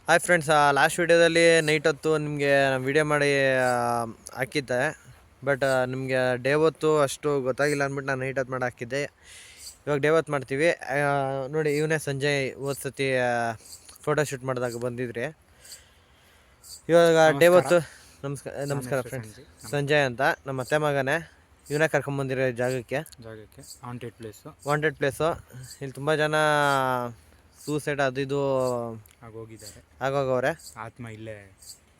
Hi friends, last ವೀಡಿಯೋದಲ್ಲಿ night ಹೊತ್ತು ನಿಮಗೆ ವಿಡಿಯೋ ಮಾಡಿ ಹಾಕಿದ್ದೆ. ಬಟ್ ನಿಮಗೆ ಡೇ ಹೊತ್ತು ಅಷ್ಟು ಗೊತ್ತಾಗಿಲ್ಲ ಅಂದ್ಬಿಟ್ಟು ನಾನು ನೈಟ್ ಹೊತ್ತು ಮಾಡಿ ಹಾಕಿದ್ದೆ. ಇವಾಗ ಡೇ ಹೊತ್ತು ಮಾಡ್ತೀವಿ. ನೋಡಿ, ಇವನೇ ಸಂಜಯ್. ಹೋದ ಸತಿ ಫೋಟೋ ಶೂಟ್ ಮಾಡಿದಾಗ ಬಂದಿದ್ರಿ. ಇವಾಗ ಡೇ ಹೊತ್ತು ನಮಸ್ಕಾರ ಫ್ರೆಂಡ್ಸ್. ಸಂಜಯ್ ಅಂತ ನಮ್ಮ ಅತ್ತೆ ಮಗನೇ. ಇವನೇ ಕರ್ಕೊಂಬಂದಿರೋ ಜಾಗಕ್ಕೆ ವಾಂಟೆಡ್ ಪ್ಲೇಸು. ಇಲ್ಲಿ ತುಂಬ ಜನ ಸೂಸೈಡ್ ಅದು ಇದು ಆಗೋಗವ್ರೆ.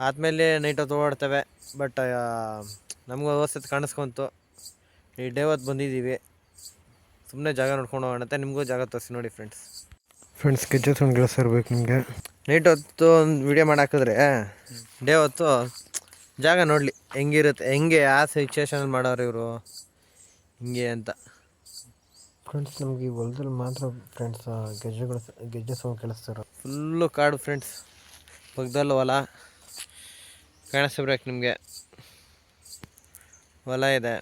ಆದ್ಮೇಲೆ ನೈಟ್ ಹೊತ್ತು ಓಡಾಡ್ತವೆ. ಬಟ್ ನಮಗೂ ವ್ಯವಸ್ಥೆ ಕಾಣಿಸ್ಕೊಂತು. ಈ ಡೇ ಹೊತ್ತು ಬಂದಿದ್ದೀವಿ. ಸುಮ್ಮನೆ ಜಾಗ ನೋಡ್ಕೊಂಡು ಹೋಗೋಣಂತೆ. ನಿಮಗೂ ಜಾಗ ತೋರಿಸಿ ನೋಡಿ ಫ್ರೆಂಡ್ಸ್. ಗೆಜ್ಜೆ ಸೌಂಡ್ ಕೆಲಸ ಇರ್ಬೇಕು ನಿಮಗೆ. ನೈಟ್ ಹೊತ್ತು ಒಂದು ವಿಡಿಯೋ ಮಾಡಾಕಿದ್ರೆ ಡೇ ಹೊತ್ತು ಜಾಗ ನೋಡಲಿ ಹೆಂಗಿರುತ್ತೆ, ಹೆಂಗೆ ಆ ಸಿಚುವೇಶನಲ್ಲಿ ಮಾಡೋರು ಇವರು ಹಿಂಗೆ ಅಂತ. ಫ್ರೆಂಡ್ಸ್, ನಮಗೆ ಈ ಹೊಲದಲ್ಲಿ ಮಾತ್ರ ಫ್ರೆಂಡ್ಸ್ ಗೆಜ್ಜೆ ಸೌಂಡ್ ಕೇಳಿಸ್ತಾರ. ಫುಲ್ಲು ಕಾಡು ಫ್ರೆಂಡ್ಸ್. ಪಕ್ಕದಲ್ಲಿ ಹೊಲ ಕಾಣಿಸ್ಬೇಕು ನಿಮಗೆ. ಹೊಲ ಇದೆ.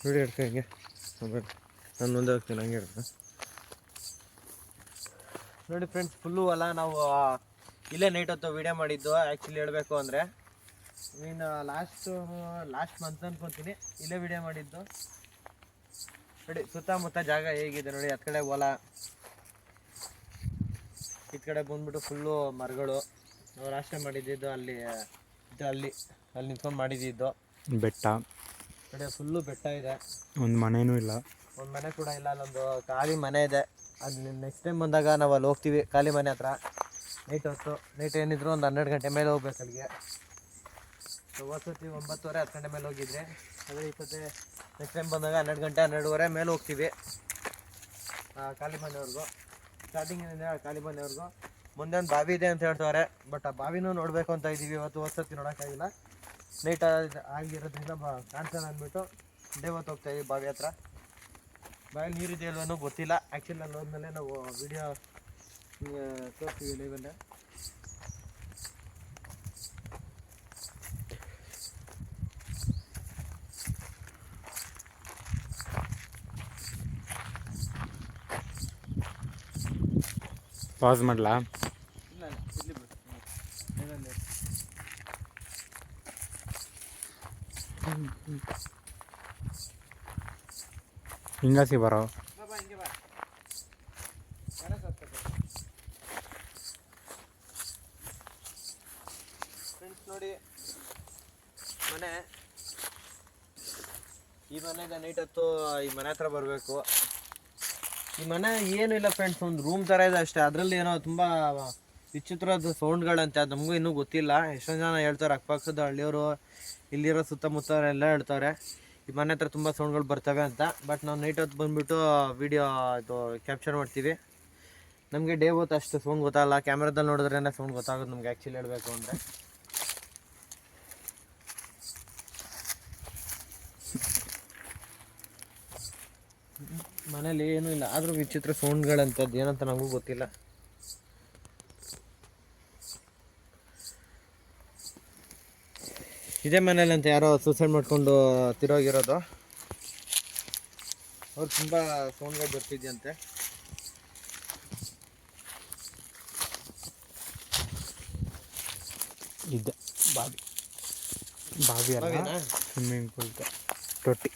ವಿಡಿಯೋ ಹಿಡ್ಕೊ ಹಿಂಗೆ. ನಾನು ಮುಂದೆ ಹೋಗ್ತೀನಿ, ಹಂಗೆ ಹಿಡ್ಕೊ. ನೋಡಿ ಫ್ರೆಂಡ್ಸ್, ಫುಲ್ಲು ಹೊಲ. ನಾವು ಇಲ್ಲೇ ನೈಟ್ ಹೊತ್ತು ವಿಡಿಯೋ ಮಾಡಿದ್ದು. ಆ್ಯಕ್ಚುಲಿ ಹೇಳಬೇಕು ಅಂದರೆ ನೀನು ಲಾಸ್ಟ್ ಮಂತ್ ಅನ್ಕೊತೀನಿ ಇಲ್ಲೇ ವಿಡಿಯೋ ಮಾಡಿದ್ದು. ನೋಡಿ ಸುತ್ತಮುತ್ತ ಜಾಗ ಹೇಗಿದೆ ನೋಡಿ. ಹತ್ತು ಕಡೆ ಹೊಲ, ಈ ಕಡೆ ಬಂದ್ಬಿಟ್ಟು ಫುಲ್ಲು ಮರಗಳು. ನಾವು ಲಾಸ್ಟ್ ಟೈಮ್ ಮಾಡಿದ್ದು ಅಲ್ಲಿ ನಿಂತ್ಕೊಂಡು ಮಾಡಿದ್ದು. ಬೆಟ್ಟ ಕಡೆ ಫುಲ್ಲು ಬೆಟ್ಟ ಇದೆ. ಒಂದು ಮನೆನೂ ಇಲ್ಲ, ಒಂದು ಮನೆ ಕೂಡ ಇಲ್ಲ. ಅಲ್ಲೊಂದು ಖಾಲಿ ಮನೆ ಇದೆ. ಅದು ನೆಕ್ಸ್ಟ್ ಟೈಮ್ ಬಂದಾಗ ನಾವು ಅಲ್ಲಿ ಹೋಗ್ತೀವಿ, ಖಾಲಿ ಮನೆ ಹತ್ರ. ನೈಟ್ ಹೊತ್ತು ಏನಿದ್ರು ಒಂದು 12 ಗಂಟೆ ಮೇಲೆ ಹೋಗ್ಬೇಕು ಅಲ್ಲಿಗೆ. ಹೋಗ್ತೀವಿ 9:30 10 ಗಂಟೆ ಮೇಲೆ ಹೋಗಿದ್ರೆ. ಅದೇ ಈ ಸತಿ ನೆಕ್ಸ್ಟ್ ಟೈಮ್ ಬಂದಾಗ 12 ಗಂಟೆ 12:30 ಮೇಲೆ ಹೋಗ್ತೀವಿ ಖಾಲಿ ಮನೆಯವ್ರಿಗೂ. ಸ್ಟಾರ್ಟಿಂಗ್ ಏನಿದೆ ಖಾಲಿ ಮನೆಯವ್ರಿಗೂ. ಮುಂದೆ ಒಂದು ಬಾವಿ ಇದೆ ಅಂತ ಹೇಳ್ತಾರೆ. ಬಟ್ ಆ ಬಾವಿನೂ ನೋಡಬೇಕು ಅಂತ ಇದ್ದೀವಿ. ಇವತ್ತು ಹೋದ್ಸತಿ ನೋಡೋಕ್ಕಾಗಿಲ್ಲ, ನೈಟ್ ಆಗಿರೋದ್ರಿಂದ ಕಾಣ್ಸೋಣ ಅಂದ್ಬಿಟ್ಟು ಡೇ ಹೊತ್ತು ಹೋಗ್ತಾಯಿದ್ದೀವಿ ಬಾವಿ ಹತ್ರ. ಬಾವಿ ನೀರಿದೆ ಇಲ್ವೋ ಗೊತ್ತಿಲ್ಲ. ಆ್ಯಕ್ಚುಲಿ ಅಲ್ಲಿ ಹೋದ್ಮೇಲೆ ನಾವು ವಿಡಿಯೋ ತೋರಿಸ್ತೀವಿ ಲೈವಲ್ಲೇ. ಪಾಸ್ ಮಾಡಲಾ? ಇಲ್ಲ ಇರಲಿ ಬಿಡು. ಹಿಂಗಾಸಿ ಬರೋ ಹಿಂಗೆ ಬಾ. ಫ್ರೆಂಡ್ಸ್ ನೋಡಿ, ಮನೆ ಈ ಮನೆಗೆ ನೈಟ್ ಹೊತ್ತು ಈ ಮನೆ ಹತ್ರ ಬರಬೇಕು. ಈ ಮನೆ ಏನೂ ಇಲ್ಲ ಫ್ರೆಂಡ್ಸ್, ಒಂದು ರೂಮ್ ಥರ ಇದೆ ಅಷ್ಟೇ. ಅದರಲ್ಲಿ ಏನೋ ತುಂಬ ವಿಚಿತ್ರವಾದ ಸೌಂಡ್ಗಳಂತೆ. ಅದು ನಮಗೂ ಇನ್ನೂ ಗೊತ್ತಿಲ್ಲ. ಎಷ್ಟೊಂದು ಜನ ಹೇಳ್ತಾರೆ, ಅಕ್ಕಪಕ್ಕದ ಹಳ್ಳಿಯವರು, ಇಲ್ಲಿರೋ ಸುತ್ತಮುತ್ತವರೆಲ್ಲ ಹೇಳ್ತಾರೆ ಈ ಮನೆ ಹತ್ರ ತುಂಬ ಸೌಂಡ್ಗಳು ಬರ್ತವೆ ಅಂತ. ಬಟ್ ನಾವು ನೈಟ್ ಹೊತ್ತು ಬಂದುಬಿಟ್ಟು ವಿಡಿಯೋ ಇದು ಕ್ಯಾಪ್ಚರ್ ಮಾಡ್ತೀವಿ. ನಮಗೆ ಡೇ ಹೊತ್ತು ಅಷ್ಟು ಸೌಂಡ್ ಗೊತ್ತಾಗಲ್ಲ. ಕ್ಯಾಮ್ರಾದಲ್ಲಿ ನೋಡಿದ್ರೇ ಸೌಂಡ್ ಗೊತ್ತಾಗೋದು ನಮ್ಗೆ ಆ್ಯಕ್ಚುಲಿ ಹೇಳಬೇಕು ಅಂದರೆ. ಮನೇಲಿ ಏನೂ ಇಲ್ಲ, ಆದರೂ ವಿಚಿತ್ರ ಸೌಂಡ್ಗಳಂಥದ್ದು ಏನಂತ ನಮಗೂ ಗೊತ್ತಿಲ್ಲ. ಇದೇ ಮನೇಲಿ ಅಂತ ಯಾರೋ ಸೂಸೈಡ್ ಮಾಡ್ಕೊಂಡು ತಿರೋಗಿರೋದು. ಅವ್ರು ತುಂಬ ಸೌಂಡ್ಗಳು ಬರ್ತಿದ್ಯಂತೆ. ಇದೆ ಬಾವಿ ಅಲ್ಲ, ಸ್ವಿಮ್ಮಿಂಗ್ ಪೂಲ್ ತೊಟ್ಟಿ.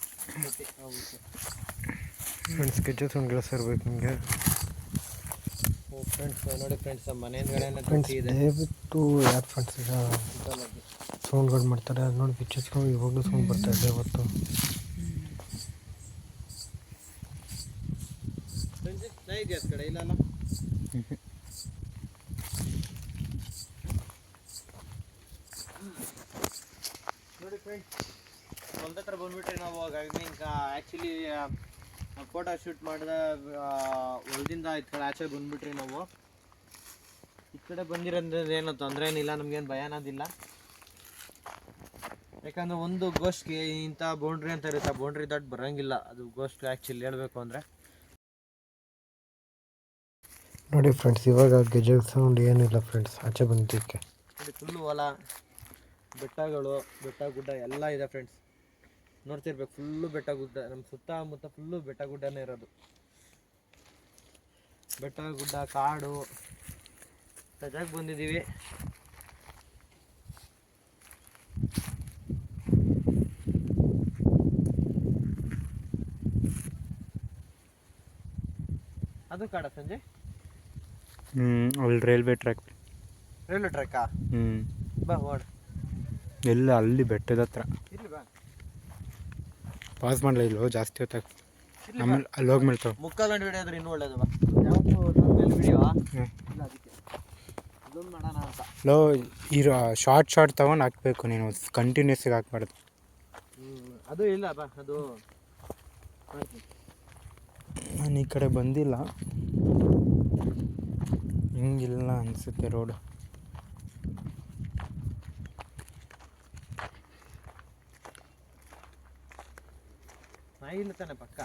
ಫ್ರೆಂಡ್ಸ್, ಗೆಜ್ಜೆ ಸೌಂಡ್ ಕೆಲಸ ಇರ್ಬೇಕು ನಿಮಗೆ. ಫ್ರೆಂಡ್ಸ್ ನೋಡಿ ಫ್ರೆಂಡ್ಸ್, ಮನೆ ಹಿಂದ್ಗಡೆ ತೊಟ್ಟಿ ಇದೆ. ದಯವಿಟ್ಟು ಯಾರು ಫ್ರೆಂಡ್ಸ್ ಈಗ ಸೌಂಡ್ಗಳು ಮಾಡ್ತಾರೆ ಅದು ನೋಡಿ ಬಿಚ್ಚಿಸ್ಕೊಂಡು ಇವಾಗಲೂ ಸೌಂಡ್ ಬರ್ತಾ ಇದೆ. ಇವತ್ತು ಕಡೆ ಇಲ್ಲ ನೋಡಿ ಫ್ರೆಂಡ್ಸ್, ಹೊಲದ ಹತ್ರ ಬಂದ್ಬಿಟ್ರೆ ನಾವು ಆ್ಯಕ್ಚುಲಿ ಫೋಟೋ ಶೂಟ್ ಮಾಡಿದ ಹೊಲದಿಂದ ಈ ಕಡೆ ಆಚೆ ಬಂದ್ಬಿಟ್ರಿ ನಾವು. ಈ ಕಡೆ ಬಂದಿರೋದ್ರಿಂದ ಏನೋ ತೊಂದರೆ ಏನಿಲ್ಲ, ನಮಗೇನು ಭಯ ಅನ್ನೋದಿಲ್ಲ. ಯಾಕಂದರೆ ಒಂದು ಗೋಸ್ಟ್ಗೆ ಇಂಥ ಬೌಂಡ್ರಿ ಅಂತ ಇರುತ್ತೆ, ಆ ಬೌಂಡ್ರಿ ದಾಟ್ ಬರೋಂಗಿಲ್ಲ ಅದು ಗೋಸ್ಟ್. ಆ್ಯಕ್ಚುಲಿ ಹೇಳಬೇಕು ಅಂದರೆ ನೋಡಿ ಫ್ರೆಂಡ್ಸ್, ಇವಾಗ ಗೆಜ್ಜೆ ಸೌಂಡ್ ಏನಿಲ್ಲ ಫ್ರೆಂಡ್ಸ್. ಆಚೆ ಬಂದಿದ್ದಕ್ಕೆ ನೋಡಿ ಫುಲ್ಲು ಹೊಲ. ಬೆಟ್ಟಗಳು, ಬೆಟ್ಟ ಗುಡ್ಡ ಎಲ್ಲ ಇದೆ ಫ್ರೆಂಡ್ಸ್. ನೋಡ್ತಿರ್ಬೇಕು, ಫುಲ್ಲು ಬೆಟ್ಟ ಗುಡ್ಡ. ನಮ್ಮ ಸುತ್ತಮುತ್ತ ಫುಲ್ಲು ಬೆಟ್ಟ ಗುಡ್ಡನೇ ಇರೋದು. ಬೆಟ್ಟ ಗುಡ್ಡ, ಕಾಡು, ಸಜಾಗಿ ಬಂದಿದ್ದೀವಿ. ಅದು ಕಾಡ ಸಂಜೆ ಅಲ್ಲಿ ರೈಲ್ವೆ ಟ್ರ್ಯಾಕ್. ರೈಲ್ವೆ ಟ್ರ್ಯಾಕಾ? ಬಾ ಓಡ್. ಎಲ್ಲ ಅಲ್ಲಿ ಬೆಟ್ಟದ ಹತ್ರ ಇಲ್ಲಿ ಬಾ. ಪಾಸ್ ಮಾಡಲಿಲ್ಲ ಇಲ್ವೋ, ಜಾಸ್ತಿ ಹೊತ್ತಾಗ್ತದೆ. ಆಮೇಲೆ ಅಲ್ಲಿ ಹೋಗಿ ಮೇಳ್ತಾವೆ. ಮುಕ್ಕಾಲು ಗಂಟೆ ವಿಡಿಯೋ ಆದ್ರೆ ಇನ್ನೂ ಒಳ್ಳೇದು. ಬಾ. ಯಾವತ್ತು ವಿಡಿಯೋ ಇಲ್ಲ, ಅದಕ್ಕೆ ಅದೊಂದು ಮಾಡೋಣ ಅಂತ. ಲೋ ಇರೋ ಶಾರ್ಟ್ ತೊಗೊಂಡು ಹಾಕಬೇಕು ನೀನು, ಕಂಟಿನ್ಯೂಸಾಗಿ ಹಾಕ್ಬಾರ್ದು. ಅದು ಇಲ್ಲ ಬಾ, ಅದು ಮಾಡ್ತೀನಿ. ನಾನು ಈ ಕಡೆ ಬಂದಿಲ್ಲ, ಹಿಂಗಿಲ್ಲ ಅನಿಸುತ್ತೆ ರೋಡು. ನಾಯಿ ಇಲ್ಲ ತಾನೆ ಪಕ್ಕ?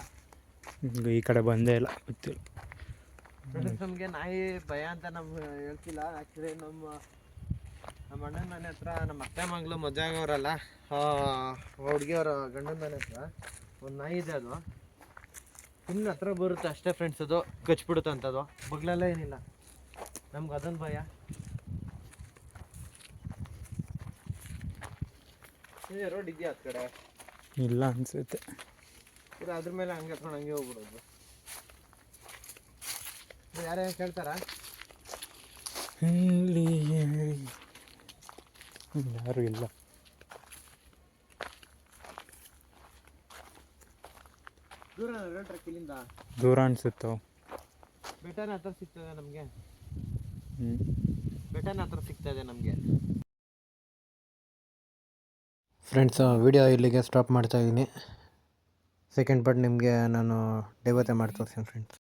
ಈ ಕಡೆ ಬಂದೇ ಇಲ್ಲ, ಗೊತ್ತಿಲ್ಲ. ನಮಗೆ ನಾಯಿ ಭಯ ಅಂತ ನಮ್ಗೆ ಹೇಳ್ತಿಲ್ಲ. ಆ್ಯಕ್ಚುಲಿ ನಮ್ಮ ಅಣ್ಣನ ಮನೆ ಹತ್ರ ನಮ್ಮ ಅತ್ತೆ ಮಗಳು ಮದುವೆ ಆಗೋರಲ್ಲ, ಹುಡುಗಿಯವರ ಗಂಡನ ಮನೆ ಹತ್ರ ಒಂದು ನಾಯಿ ಇದೆ. ಅದು ಇನ್ನು ಹತ್ರ ಬರುತ್ತೆ ಅಷ್ಟೇ ಫ್ರೆಂಡ್ಸ್, ಅದು ಕಚ್ಬಿಡುತ್ತೆ ಅಂತದು. ಬಗ್ಲೆಲ್ಲ ಏನಿಲ್ಲ, ನಮ್ಗೆ ಅದೊಂದು ಭಯ. ರೋಡ್ ಇದೆಯಾ ಆ ಕಡೆ? ಇಲ್ಲ ಅನಿಸುತ್ತೆ. ಇಲ್ಲ, ಅದ್ರ ಮೇಲೆ ಹಂಗೆ ಹತ್ಕೊಂಡು ಹಂಗೆ ಹೋಗ್ಬಿಡೋದು. ಯಾರೇ ಕೇಳ್ತಾರ? ಯಾರು ಇಲ್ಲ. ದೂರ ರೈಲ್ವೆ ಟ್ರ್ಯಾಕ್ ಇಲ್ಲಿಂದ ದೂರ ಅನಿಸುತ್ತೋ. ಬೆಟ್ಟನ ಹತ್ರ ಸಿಗ್ತದೆ ನಮಗೆ. ಬೆಟ್ಟನ ಹತ್ರ ಸಿಗ್ತದೆ ನಮಗೆ. ಫ್ರೆಂಡ್ಸ್, ವಿಡಿಯೋ ಇಲ್ಲಿಗೆ ಸ್ಟಾಪ್ ಮಾಡ್ತಾಯಿದ್ದೀನಿ. ಸೆಕೆಂಡ್ ಪಾರ್ಟ್ ನಿಮಗೆ ನಾನು ಡೈವತ್ತೆ ಮಾಡಿ ತೋರಿಸ್ತೀನಿ ಫ್ರೆಂಡ್ಸ್.